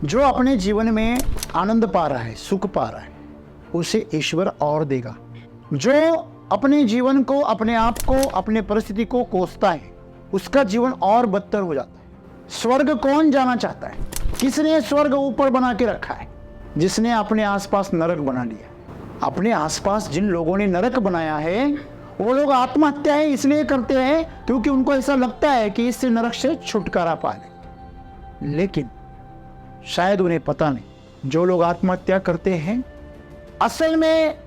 जो अपने जीवन में आनंद पा रहा है, सुख पा रहा है, उसे ईश्वर और देगा। जो अपने जीवन को, अपने आप को, अपने परिस्थिति को कोसता है, उसका जीवन और बदतर हो जाता है। स्वर्ग कौन जाना चाहता है? किसने स्वर्ग ऊपर बना के रखा है? जिसने अपने आसपास नरक बना लिया। अपने आसपास जिन लोगों ने नरक बनाया है, वो लोग आत्महत्याएं इसलिए करते हैं क्योंकि उनको ऐसा लगता है कि इससे नरक से छुटकारा पा ले। लेकिन शायद उन्हें पता नहीं, जो लोग आत्महत्या करते हैं असल में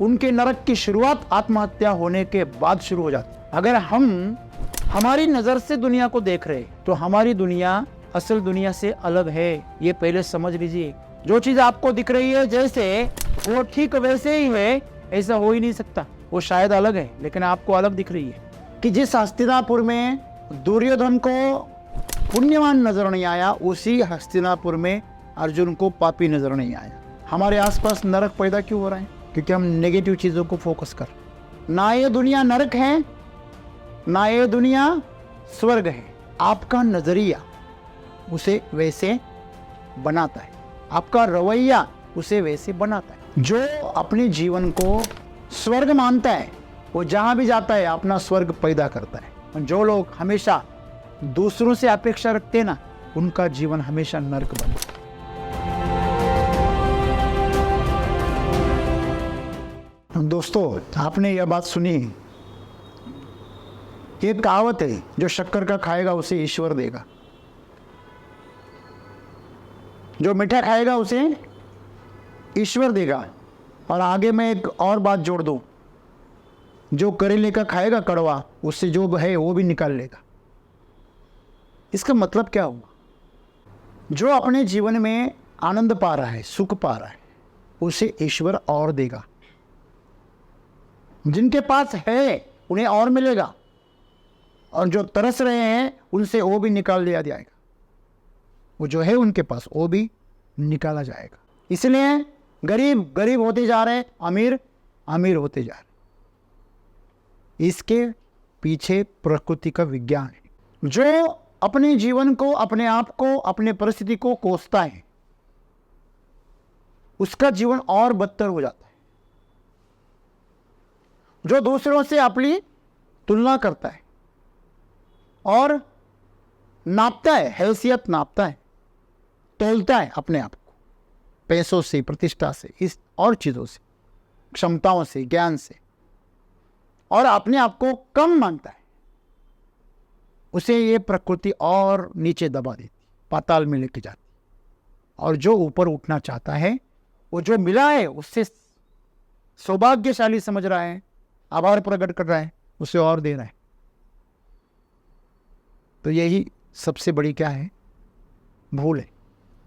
उनके नरक की शुरुआत आत्महत्या होने के बाद शुरू हो जाती है। अगर हम हमारी नजर से दुनिया को देख रहे तो हमारी दुनिया असल दुनिया से अलग है, ये पहले समझ लीजिए। जो चीज आपको दिख रही है जैसे वो ठीक वैसे ही है, ऐसा हो ही नहीं सकता। वो शायद अलग है लेकिन आपको अलग दिख रही है। कि जिस हस्तिनापुर में दुर्योधन को पुण्यवान नजर नहीं आया, उसी हस्तिनापुर में अर्जुन को पापी नजर नहीं आया। हमारे आसपास नरक पैदा क्यों हो रहा है? क्योंकि हम नेगेटिव चीजों को फोकस कर। ना ये दुनिया नरक है, ना ये दुनिया स्वर्ग है। आपका नजरिया उसे वैसे बनाता है, आपका रवैया उसे वैसे बनाता है। जो अपने जीवन को स्वर्ग मानता है वो जहां भी जाता है अपना स्वर्ग पैदा करता है। और जो लोग हमेशा दूसरों से अपेक्षा रखते हैं ना, उनका जीवन हमेशा नरक बनता है। दोस्तों, आपने यह बात सुनी, एक कहावत है, जो शक्कर का खाएगा उसे ईश्वर देगा, जो मीठा खाएगा उसे ईश्वर देगा। और आगे मैं एक और बात जोड़ दूं, जो करेले का खाएगा कड़वा, उससे जो है वो भी निकाल लेगा। इसका मतलब क्या हुआ? जो अपने जीवन में आनंद पा रहा है, सुख पा रहा है, उसे ईश्वर और देगा। जिनके पास है उन्हें और मिलेगा, और जो तरस रहे हैं उनसे वो भी निकाल लिया जाएगा। वो जो है उनके पास वो भी निकाला जाएगा। इसलिए गरीब गरीब होते जा रहे, अमीर अमीर होते जा रहे। इसके पीछे प्रकृति का विज्ञान है। जो अपने जीवन को, अपने आप को, अपने परिस्थिति को कोसता है, उसका जीवन और बदतर हो जाता है। जो दूसरों से अपनी तुलना करता है और नापता है, हैसियत नापता है, तोलता है अपने आप को पैसों से, प्रतिष्ठा से, इस और चीजों से, क्षमताओं से, ज्ञान से, और अपने आप को कम मानता है, उसे ये प्रकृति और नीचे दबा देती, पाताल में लेके जाती। और जो ऊपर उठना चाहता है, वो जो मिला है उससे सौभाग्यशाली समझ रहा है, आभार प्रकट कर रहा है, उसे और दे रहा है। तो यही सबसे बड़ी क्या है? भूल है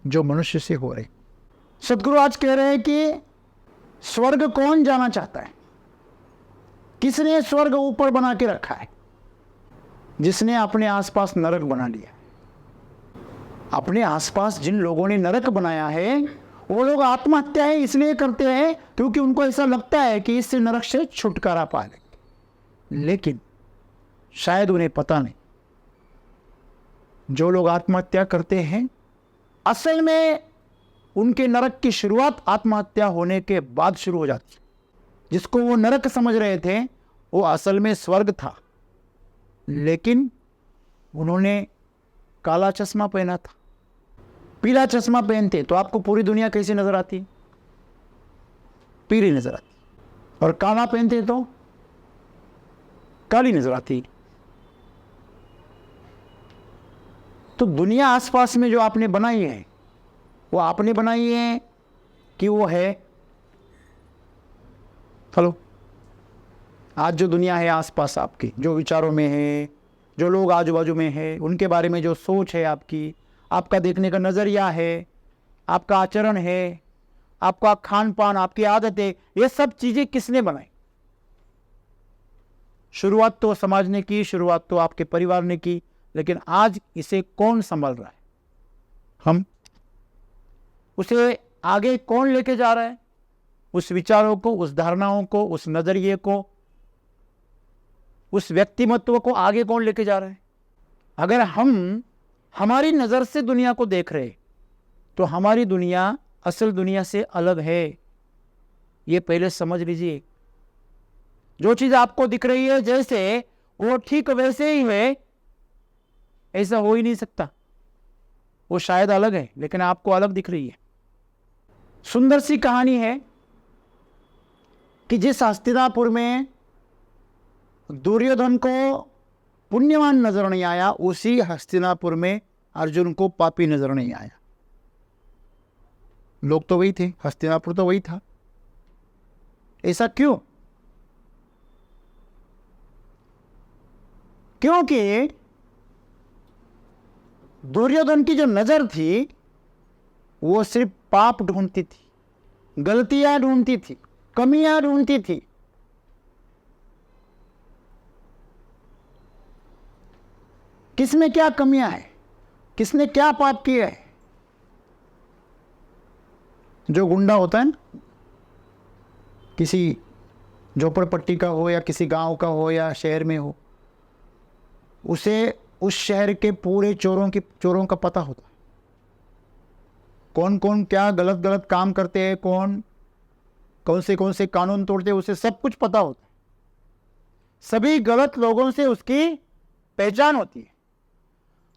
जो मनुष्य से हो रही। सदगुरु आज कह रहे हैं कि स्वर्ग कौन जाना चाहता है? किसने स्वर्ग ऊपर बना के रखा है? जिसने अपने आसपास नरक बना लिया। अपने आसपास जिन लोगों ने नरक बनाया है, वो लोग आत्महत्याएं इसलिए करते हैं क्योंकि उनको ऐसा लगता है कि इससे नरक से छुटकारा पा ले। लेकिन शायद उन्हें पता नहीं, जो लोग आत्महत्या करते हैं असल में उनके नरक की शुरुआत आत्महत्या होने के बाद शुरू हो जाती है। जिसको वो नरक समझ रहे थे वो असल में स्वर्ग था, लेकिन उन्होंने काला चश्मा पहना था। पीला चश्मा पहनते तो आपको पूरी दुनिया कैसी नजर आती? पीली नजर आती। और काला पहनते तो काली नजर आती। तो दुनिया आसपास में जो आपने बनाई है, वो आपने बनाई है कि वो है? चलो, आज जो दुनिया है आसपास आपकी, जो विचारों में है, जो लोग आजू बाजू में है, उनके बारे में जो सोच है आपकी, आपका देखने का नज़रिया है, आपका आचरण है, आपका खान पान, आपकी आदतें, ये सब चीज़ें किसने बनाई? शुरुआत तो समाज ने की, शुरुआत तो आपके परिवार ने की, लेकिन आज इसे कौन संभाल रहा है? हम। उसे आगे कौन लेके जा रहा है? उस विचारों को, उस धारणाओं को, उस नजरिए को, उस व्यक्तिमत्व को आगे कौन लेके जा रहा है? अगर हम हमारी नजर से दुनिया को देख रहे तो हमारी दुनिया असल दुनिया से अलग है, ये पहले समझ लीजिए। जो चीज आपको दिख रही है जैसे, वो ठीक वैसे ही है, ऐसा हो ही नहीं सकता। वो शायद अलग है लेकिन आपको अलग दिख रही है। सुंदर सी कहानी है कि जिस हस्तिनापुर में दुर्योधन को पुण्यवान नजर नहीं आया, उसी हस्तिनापुर में अर्जुन को पापी नजर नहीं आया। लोग तो वही थे, हस्तिनापुर तो वही था। ऐसा क्यों? क्योंकि दुर्योधन की जो नजर थी वो सिर्फ पाप ढूंढती थी, गलतियां ढूंढती थी, कमियां ढूंढती थी। किसमें क्या कमियां है, किसने क्या पाप किया है। जो गुंडा होता है ना, किसी झोपड़पट्टी का हो या किसी गांव का हो या शहर में हो, उसे उस शहर के पूरे चोरों का पता होता है। कौन कौन क्या गलत गलत काम करते हैं, कौन से कानून तोड़ते हैं, उसे सब कुछ पता होता है। सभी गलत लोगों से उसकी पहचान होती है।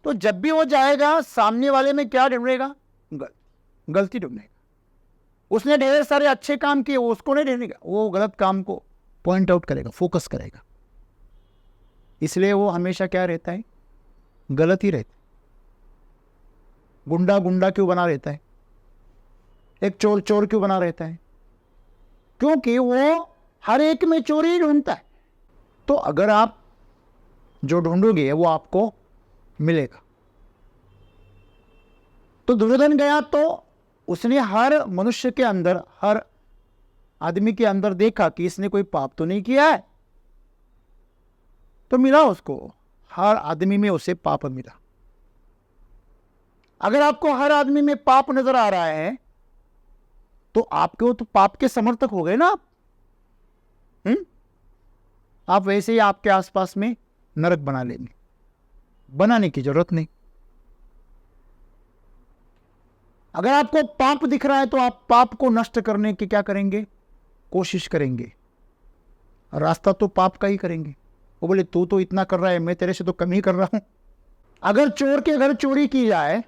तो जब भी वो जाएगा, सामने वाले में क्या ढूंढेगा? गलती ढूंढेगा। उसने ढेर सारे अच्छे काम किए, उसको नहीं ढूंढेगा, वो गलत काम को पॉइंट आउट करेगा, फोकस करेगा। इसलिए वो हमेशा क्या रहता है? गलत ही रहता है। गुंडा क्यों बना रहता है? एक चोर क्यों बना रहता है? क्योंकि वो हर एक में चोरी ही ढूंढता है। तो अगर आप जो ढूंढोगे वो आपको मिलेगा। तो दुर्योधन गया तो उसने हर मनुष्य के अंदर, हर आदमी के अंदर देखा कि इसने कोई पाप तो नहीं किया है, तो मिला उसको, हर आदमी में उसे पाप मिला। अगर आपको हर आदमी में पाप नजर आ रहा है तो आपके तो पाप के समर्थक हो गए ना आप। आप वैसे ही आपके आसपास में नरक बना लेंगे, बनाने की जरूरत नहीं। अगर आपको पाप दिख रहा है तो आप पाप को नष्ट करने की क्या करेंगे? कोशिश करेंगे। रास्ता तो पाप का ही करेंगे। वो बोले तू तो इतना कर रहा है, मैं तेरे से तो कम ही कर रहा हूं। अगर चोर के घर चोरी की जाए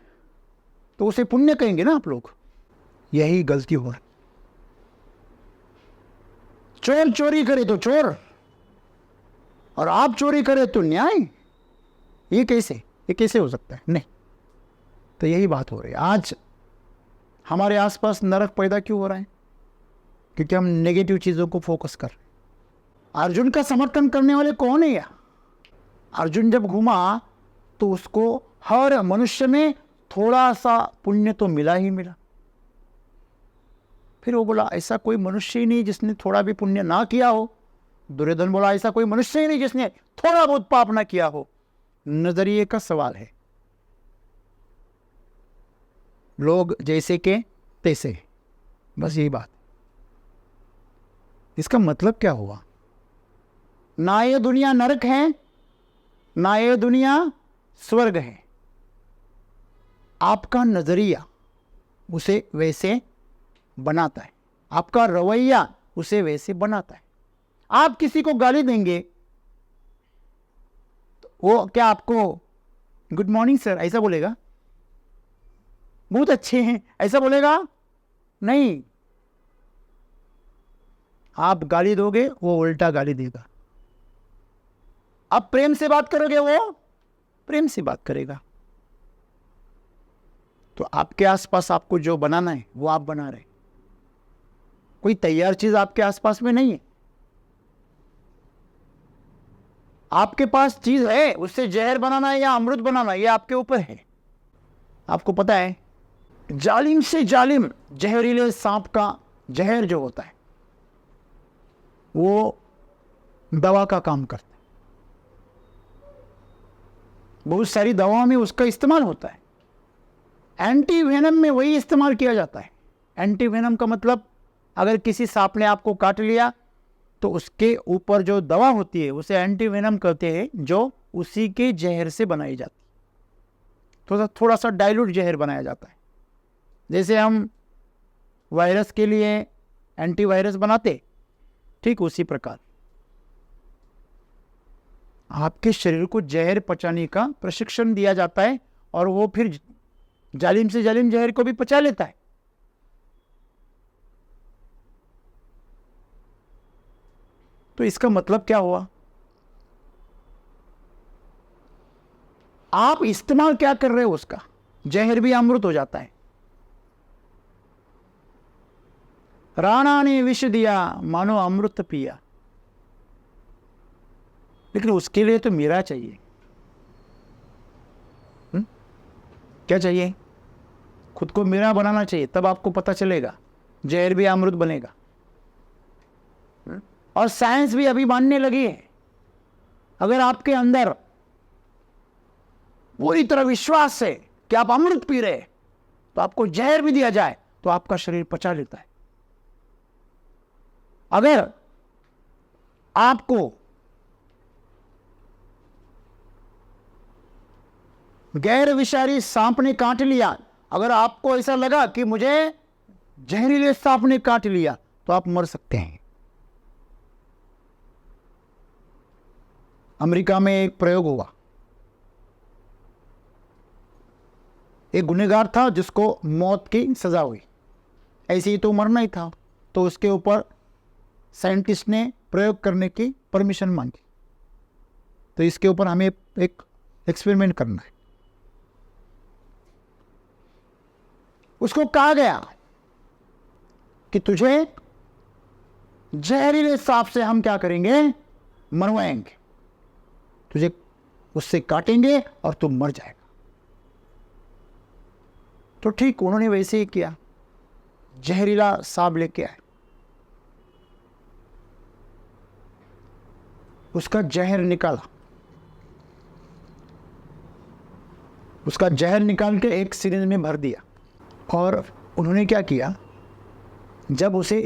तो उसे पुण्य कहेंगे ना आप लोग। यही गलती हो रही। चोर चोरी करे तो चोर, और आप चोरी करे तो न्याय। ये कैसे हो सकता है? नहीं। तो यही बात हो रही है। आज हमारे आसपास नरक पैदा क्यों हो रहा है? क्योंकि हम नेगेटिव चीजों को फोकस कर रहे हैं। अर्जुन का समर्थन करने वाले कौन है? अर्जुन जब घूमा तो उसको हर मनुष्य में थोड़ा सा पुण्य तो मिला ही मिला। फिर वो बोला ऐसा कोई मनुष्य ही नहीं जिसने थोड़ा भी पुण्य ना किया हो। दुर्योधन बोला ऐसा कोई मनुष्य ही नहीं जिसने थोड़ा बहुत पाप ना किया हो। नजरिए का सवाल है। लोग जैसे के तैसे, बस यही बात। इसका मतलब क्या हुआ? ना ये दुनिया नरक है, ना ये दुनिया स्वर्ग है। आपका नजरिया उसे वैसे बनाता है, आपका रवैया उसे वैसे बनाता है। आप किसी को गाली देंगे तो वो क्या आपको गुड मॉर्निंग सर ऐसा बोलेगा? बहुत अच्छे हैं ऐसा बोलेगा? नहीं। आप गाली दोगे, वो उल्टा गाली देगा। आप प्रेम से बात करोगे, वो प्रेम से बात करेगा। तो आपके आसपास आपको जो बनाना है वो आप बना रहे। कोई तैयार चीज आपके आसपास में नहीं है। आपके पास चीज है, उससे जहर बनाना है या अमृत बनाना है, ये आपके ऊपर है। आपको पता है, जालिम से जालिम जहरीले सांप का जहर जो होता है वो दवा का काम करता है। बहुत सारी दवाओं में उसका इस्तेमाल होता है। एंटी वेनम में वही इस्तेमाल किया जाता है। एंटी वेनम का मतलब, अगर किसी सांप ने आपको काट लिया तो उसके ऊपर जो दवा होती है उसे एंटी वेनम कहते हैं, जो उसी के जहर से बनाई जाती है। थोड़ा सा डाइल्यूट जहर बनाया जाता है जैसे हम वायरस के लिए एंटीवायरस बनाते, ठीक उसी प्रकार आपके शरीर को जहर पचाने का प्रशिक्षण दिया जाता है और वो फिर जालिम से जालिम जहर को भी पचा लेता है। तो इसका मतलब क्या हुआ? आप इस्तेमाल क्या कर रहे हो उसका, जहर भी अमृत हो जाता है। राणा ने विष दिया मानो अमृत पिया, लेकिन उसके लिए तो मीरा चाहिए। क्या चाहिए? खुद को मीरा बनाना चाहिए, तब आपको पता चलेगा जहर भी अमृत बनेगा। और साइंस भी अभी मानने लगी है, अगर आपके अंदर पूरी तरह विश्वास है कि आप अमृत पी रहे, तो आपको जहर भी दिया जाए तो आपका शरीर पचा लेता है। अगर आपको गैर विषारी सांप ने काट लिया, अगर आपको ऐसा लगा कि मुझे जहरीले सांप ने काट लिया, तो आप मर सकते हैं। अमेरिका में एक प्रयोग हुआ, एक गुनहगार था जिसको मौत की सजा हुई, ऐसे ही तो मरना ही था, तो उसके ऊपर साइंटिस्ट ने प्रयोग करने की परमिशन मांगी। तो इसके ऊपर हमें एक एक्सपेरिमेंट करना है। उसको कहा गया कि तुझे जहरीले सांप से हम क्या करेंगे, मरवाएंगे, तुझे उससे काटेंगे और तू मर जाएगा। तो ठीक उन्होंने वैसे ही किया, जहरीला सांप लेके आए, उसका जहर निकाला, उसका जहर निकाल के एक सिरिंज में भर दिया। और उन्होंने क्या किया, जब उसे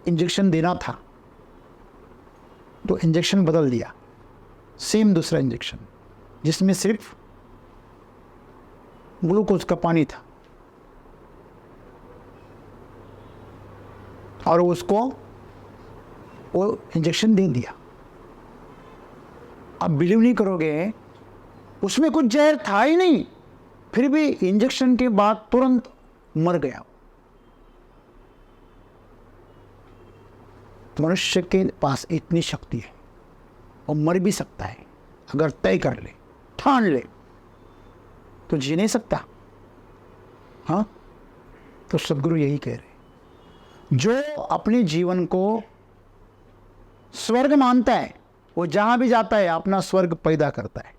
इंजेक्शन देना था तो इंजेक्शन बदल दिया, सेम दूसरा इंजेक्शन जिसमें सिर्फ ग्लूकोज का पानी था, और उसको वो इंजेक्शन दे दिया। आप बिलीव नहीं करोगे, उसमें कुछ जहर था ही नहीं, फिर भी इंजेक्शन के बाद तुरंत मर गया। मनुष्य के पास इतनी शक्ति है, और मर भी सकता है अगर तय कर ले, ठान ले, तो जी नहीं सकता। हाँ, तो सदगुरु यही कह रहे, जो अपने जीवन को स्वर्ग मानता है वो जहां भी जाता है अपना स्वर्ग पैदा करता है,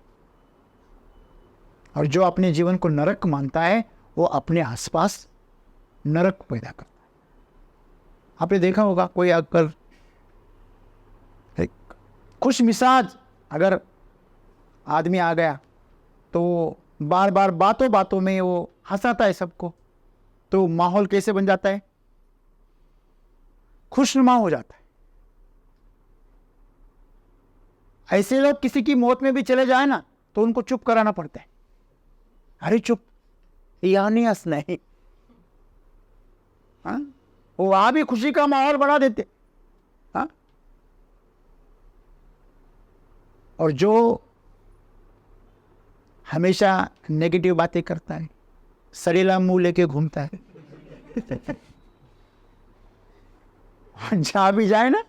और जो अपने जीवन को नरक मानता है वो अपने आसपास नरक पैदा करता है। आपने देखा होगा, कोई अगर खुश मिजाज अगर आदमी आ गया तो बार बार बातों बातों में वो हंसाता है सबको, तो माहौल कैसे बन जाता है, खुशनुमा हो जाता है। ऐसे लोग किसी की मौत में भी चले जाए ना तो उनको चुप कराना पड़ता है, अरे चुप, यहाँ नहीं हंसना है। हाँ, वो वहां भी खुशी का माहौल बढ़ा देते। हाँ, और जो हमेशा नेगेटिव बातें करता है, सड़ीला मुंह लेके घूमता है, जहां भी जाए ना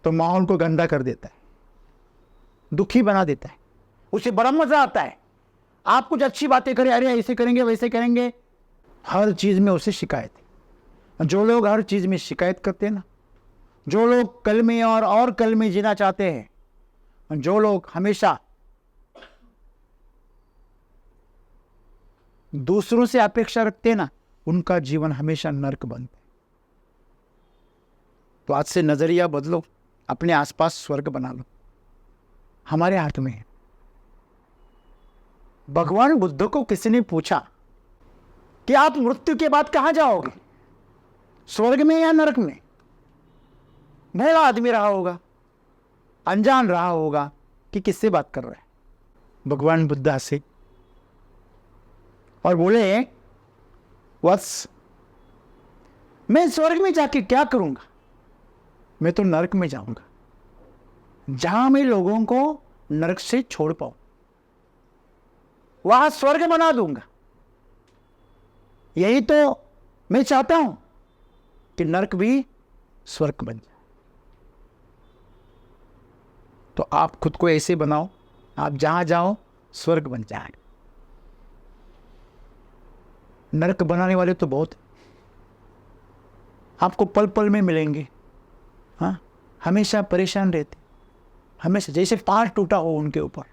तो माहौल को गंदा कर देता है, दुखी बना देता है, उसे बड़ा मजा आता है। आप कुछ अच्छी बातें करें, अरे ऐसे करेंगे वैसे करेंगे, हर चीज में उसे शिकायत है। जो लोग हर चीज में शिकायत करते हैं ना, जो लोग कल में और कल में जीना चाहते हैं, जो लोग हमेशा दूसरों से अपेक्षा रखते हैं ना, उनका जीवन हमेशा नरक बनता है। तो आज से नजरिया बदलो, अपने आसपास स्वर्ग बना लो, हमारे हाथ में है। भगवान बुद्ध को किसी ने पूछा कि आप मृत्यु के बाद कहां जाओगे, स्वर्ग में या नरक में? भला आदमी रहा होगा, अनजान रहा होगा कि किससे बात कर रहा है। भगवान बुद्ध हंसे और बोले वत्स, मैं स्वर्ग में जाके क्या करूंगा? मैं तो नरक में जाऊंगा, जहां मैं लोगों को नरक से छोड़ पाऊं, वहां स्वर्ग बना दूंगा। यही तो मैं चाहता हूं कि नरक भी स्वर्ग बन जाए। तो आप खुद को ऐसे बनाओ, आप जहां जाओ स्वर्ग बन जाए। नरक बनाने वाले तो बहुत आपको पल पल में मिलेंगे। हाँ, हमेशा परेशान रहते, हमेशा जैसे पहाड़ टूटा हो उनके ऊपर।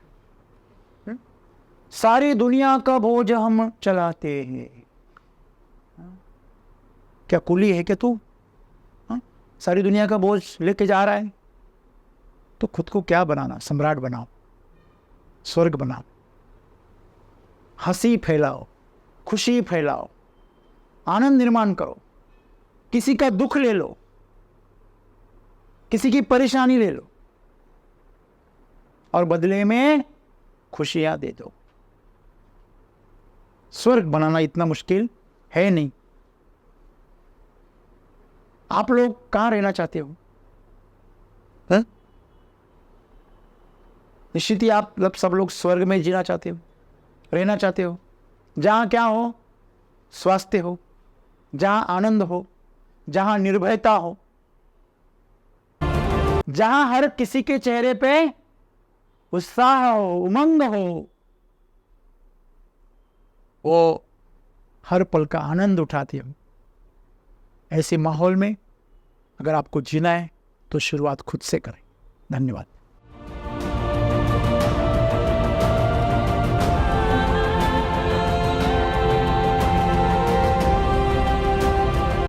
सारी दुनिया का बोझ हम चलाते हैं। क्या कुली है क्या तू? हाँ? सारी दुनिया का बोझ लेके जा रहा है। तो खुद को क्या बनाना? सम्राट बनाओ, स्वर्ग बनाओ, हंसी फैलाओ, खुशी फैलाओ, आनंद निर्माण करो। किसी का दुख ले लो, किसी की परेशानी ले लो और बदले में खुशियां दे दो। स्वर्ग बनाना इतना मुश्किल है नहीं। आप लोग कहां रहना चाहते हो? निश्चित ही आप सब लोग स्वर्ग में जीना चाहते हो, रहना चाहते हो, जहां क्या हो? स्वास्थ्य हो, जहां आनंद हो, जहां निर्भयता हो, जहां हर किसी के चेहरे पे उत्साह हो, उमंग हो, वो हर पल का आनंद उठाते हो। ऐसे माहौल में अगर आपको जीना है तो शुरुआत खुद से करें। धन्यवाद।